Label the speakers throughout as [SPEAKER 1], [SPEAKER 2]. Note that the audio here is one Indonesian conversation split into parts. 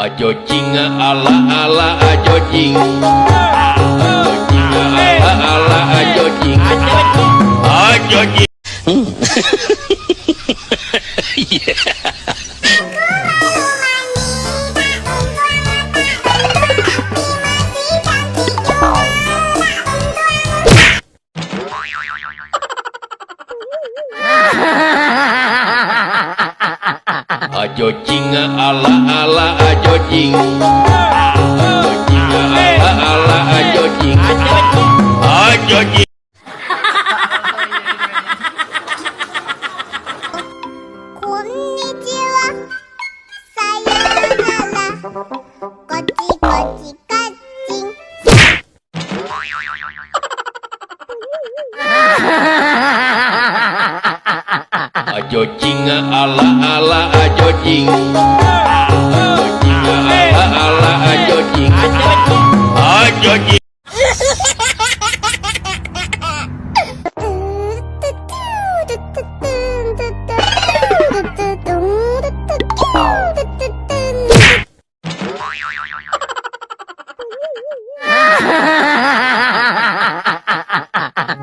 [SPEAKER 1] Ajo jing ala ala ajo jing. Ajo jing ala ala ajo jing. Ajo jing. Ajo jing ala ala ajo jing. Ajo jing ala ala ajo jing. Ajo jing.
[SPEAKER 2] Konnichiwa, sayonara, kochi kochi kacing.
[SPEAKER 1] Ajo jing ala ala ajo jing. Ajo jing ala ala ajo jing. Ajo jing.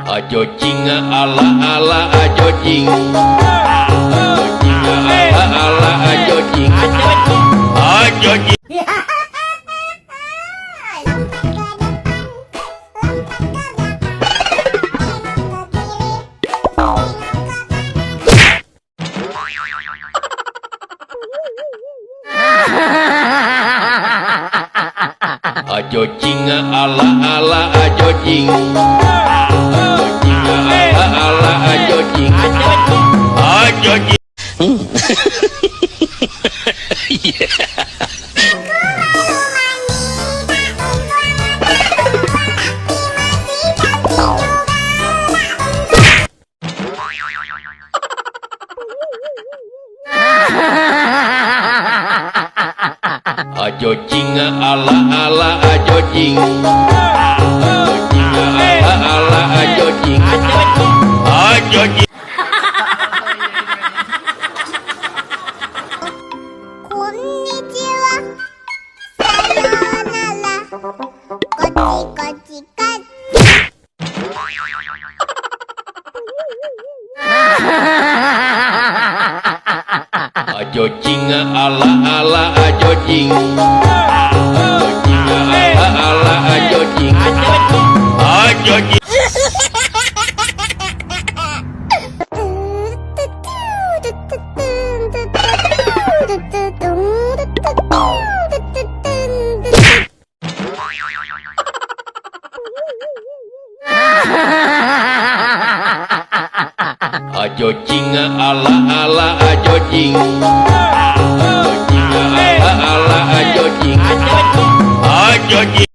[SPEAKER 1] Ajo jing ala ala ajo jing. Ajo jing ala ala ajo jing. Ajo jing. Ajo jing ala ala ajo jing. Ajo jing ala ala ajo jing. Ajo jing. Ajo jing ala ala ajo jing. Ajo jing ala ala ajo jing. Ajo jing.
[SPEAKER 2] Konnichiwa, sayonara, kochi kochi kacing.
[SPEAKER 1] Ajo jing ala ala ajo jing. Ajo jing ala ala ajo jing. Ajo jing. Ajo jing ala ala ajo jing. Ajo jing ala ala ajo jing. Ajo jing.